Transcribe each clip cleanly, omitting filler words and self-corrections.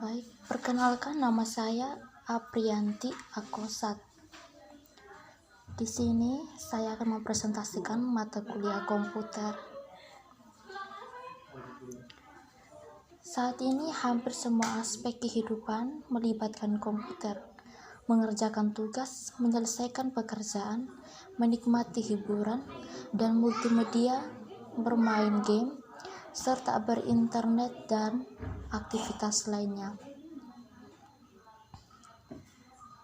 Baik, perkenalkan nama saya Apriyanti Akosat. Di sini saya akan mempresentasikan mata kuliah komputer. Saat ini hampir semua aspek kehidupan melibatkan komputer. Mengerjakan tugas, menyelesaikan pekerjaan, menikmati hiburan dan multimedia, bermain game, serta berinternet dan aktivitas lainnya.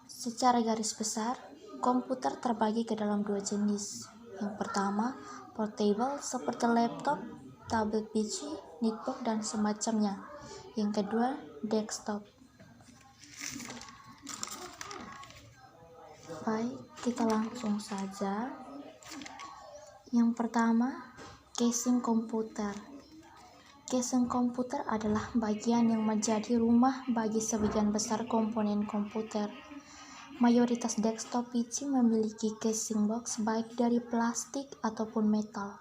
Secara garis besar, komputer terbagi ke dalam dua jenis. Yang pertama, portable seperti laptop, tablet PC, netbook, dan semacamnya. Yang kedua, desktop. Baik, kita langsung saja. Yang pertama, casing komputer. Casing komputer adalah bagian yang menjadi rumah bagi sebagian besar komponen komputer. Mayoritas desktop PC memiliki casing box baik dari plastik ataupun metal.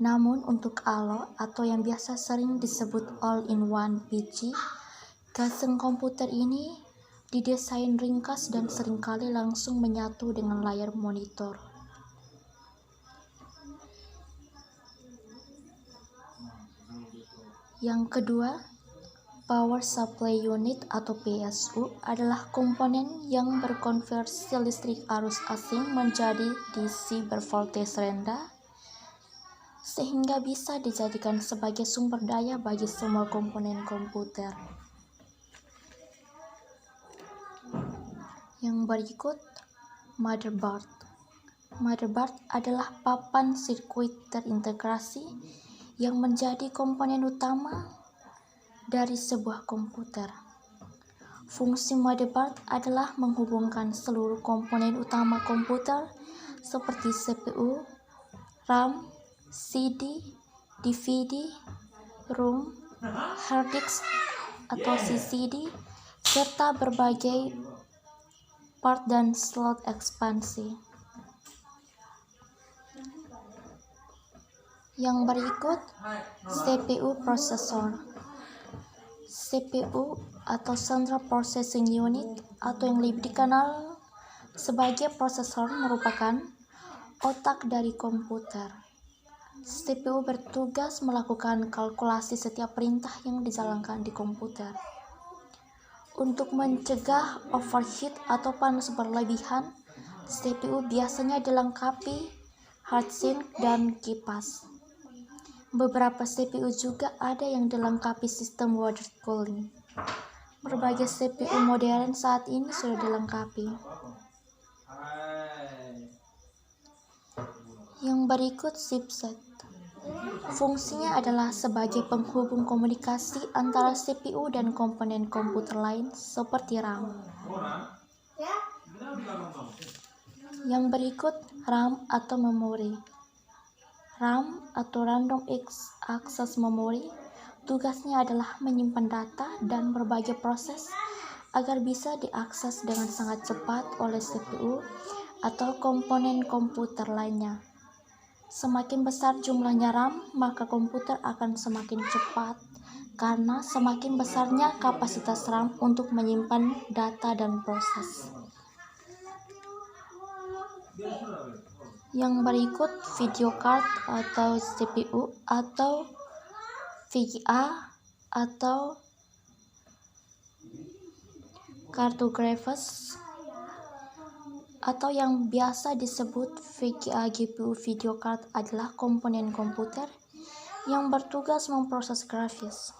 Namun untuk ALO atau yang biasa sering disebut all-in-one PC, casing komputer ini didesain ringkas dan seringkali langsung menyatu dengan layar monitor. Yang kedua, Power Supply Unit atau PSU adalah komponen yang berkonversi listrik arus asing menjadi DC bervoltage rendah, sehingga bisa dijadikan sebagai sumber daya bagi semua komponen komputer. Yang berikut, motherboard. Motherboard adalah papan sirkuit terintegrasi yang menjadi komponen utama dari sebuah komputer. Fungsi motherboard adalah menghubungkan seluruh komponen utama komputer seperti CPU, RAM, CD, DVD, ROM, hard disk atau CCD, serta berbagai part dan slot ekspansi. Yang berikut, CPU prosesor. CPU atau Central Processing Unit atau yang lebih dikenal sebagai prosesor merupakan otak dari komputer. CPU bertugas melakukan kalkulasi setiap perintah yang dijalankan di komputer. Untuk mencegah overheat atau panas berlebihan, CPU biasanya dilengkapi heatsink dan kipas. Beberapa CPU juga ada yang dilengkapi sistem water cooling. Berbagai CPU modern saat ini sudah dilengkapi. Yang berikut, chipset. Fungsinya adalah sebagai penghubung komunikasi antara CPU dan komponen komputer lain seperti RAM. Yang berikut, RAM atau memori. RAM atau Random Access Memory tugasnya adalah menyimpan data dan berbagai proses agar bisa diakses dengan sangat cepat oleh CPU atau komponen komputer lainnya. Semakin besar jumlahnya RAM, maka komputer akan semakin cepat karena semakin besarnya kapasitas RAM untuk menyimpan data dan proses. Yang berikut, video card atau CPU atau VGA atau kartu grafis atau yang biasa disebut VGA GPU video card adalah komponen komputer yang bertugas memproses grafis.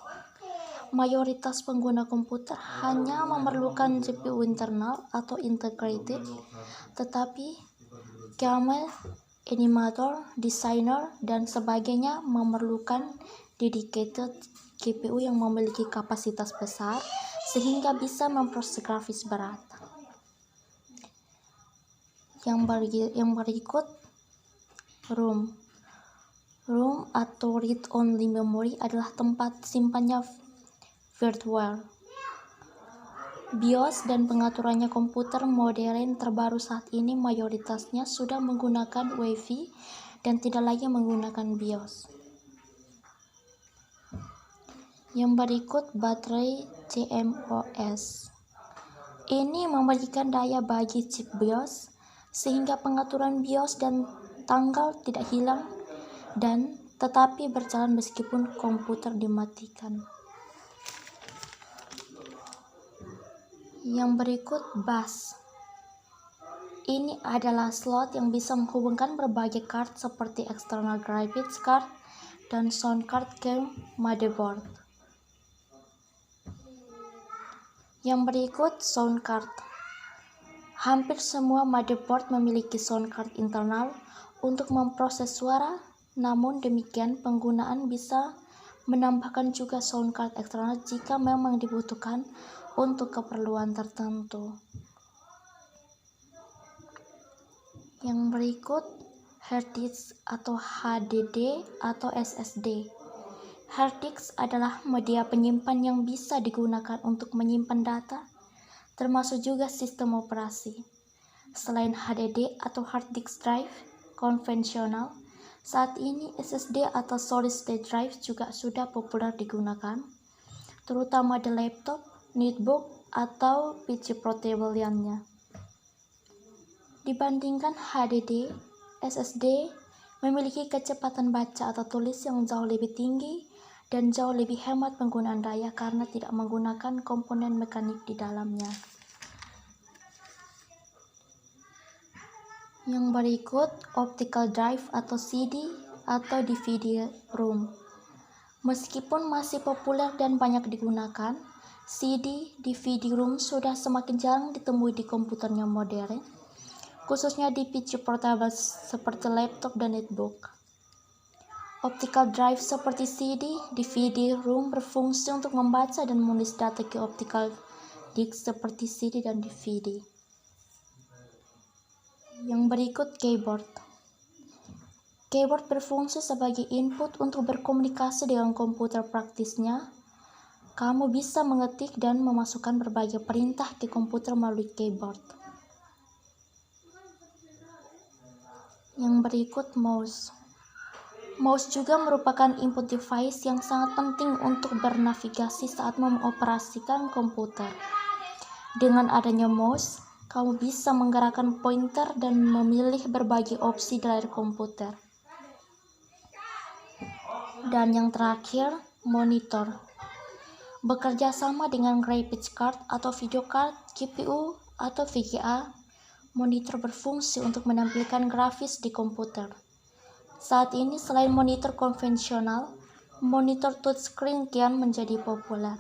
Mayoritas pengguna komputer hanya memerlukan GPU internal atau integrated, tetapi Camel, animator, designer, dan sebagainya memerlukan dedicated GPU yang memiliki kapasitas besar sehingga bisa memproses grafis berat. Yang berikut, ROM. ROM atau Read Only Memory adalah tempat simpannya virtual. BIOS dan pengaturannya komputer modern terbaru saat ini mayoritasnya sudah menggunakan UEFI dan tidak lagi menggunakan BIOS. Yang berikut baterai CMOS. Ini memberikan daya bagi chip BIOS sehingga pengaturan BIOS dan tanggal tidak hilang dan tetapi berjalan meskipun komputer dimatikan. Yang berikut bus. Ini adalah slot yang bisa menghubungkan berbagai card seperti external graphics card dan sound card ke motherboard. Yang berikut sound card. Hampir semua motherboard memiliki sound card internal untuk memproses suara, namun demikian penggunaan bisa menambahkan juga sound card eksternal jika memang dibutuhkan untuk keperluan tertentu. Yang berikut hard disk atau HDD atau SSD. Hard disk adalah media penyimpan yang bisa digunakan untuk menyimpan data, termasuk juga sistem operasi. Selain HDD atau hard disk drive konvensional, saat ini SSD atau solid state drive juga sudah populer digunakan, terutama di laptop, netbook, atau PC portable lainnya. Dibandingkan HDD, SSD memiliki kecepatan baca atau tulis yang jauh lebih tinggi dan jauh lebih hemat penggunaan daya karena tidak menggunakan komponen mekanik di dalamnya. Yang berikut optical drive atau CD atau DVD ROM. Meskipun masih populer dan banyak digunakan, CD, DVD ROM sudah semakin jarang ditemui di komputer yang modern, khususnya di PC portable seperti laptop dan netbook. Optical drive seperti CD, DVD, ROM berfungsi untuk membaca dan menulis data ke optical disk seperti CD dan DVD. Yang berikut keyboard. Keyboard berfungsi sebagai input untuk berkomunikasi dengan komputer. Praktisnya, kamu bisa mengetik dan memasukkan berbagai perintah ke komputer melalui keyboard. Yang berikut mouse. Mouse juga merupakan input device yang sangat penting untuk bernavigasi saat mengoperasikan komputer. Dengan adanya mouse, kamu bisa menggerakkan pointer dan memilih berbagai opsi di layar komputer. Dan yang terakhir, monitor. Bekerja sama dengan graphics card atau video card, GPU, atau VGA, monitor berfungsi untuk menampilkan grafis di komputer. Saat ini selain monitor konvensional, monitor touchscreen kian menjadi populer.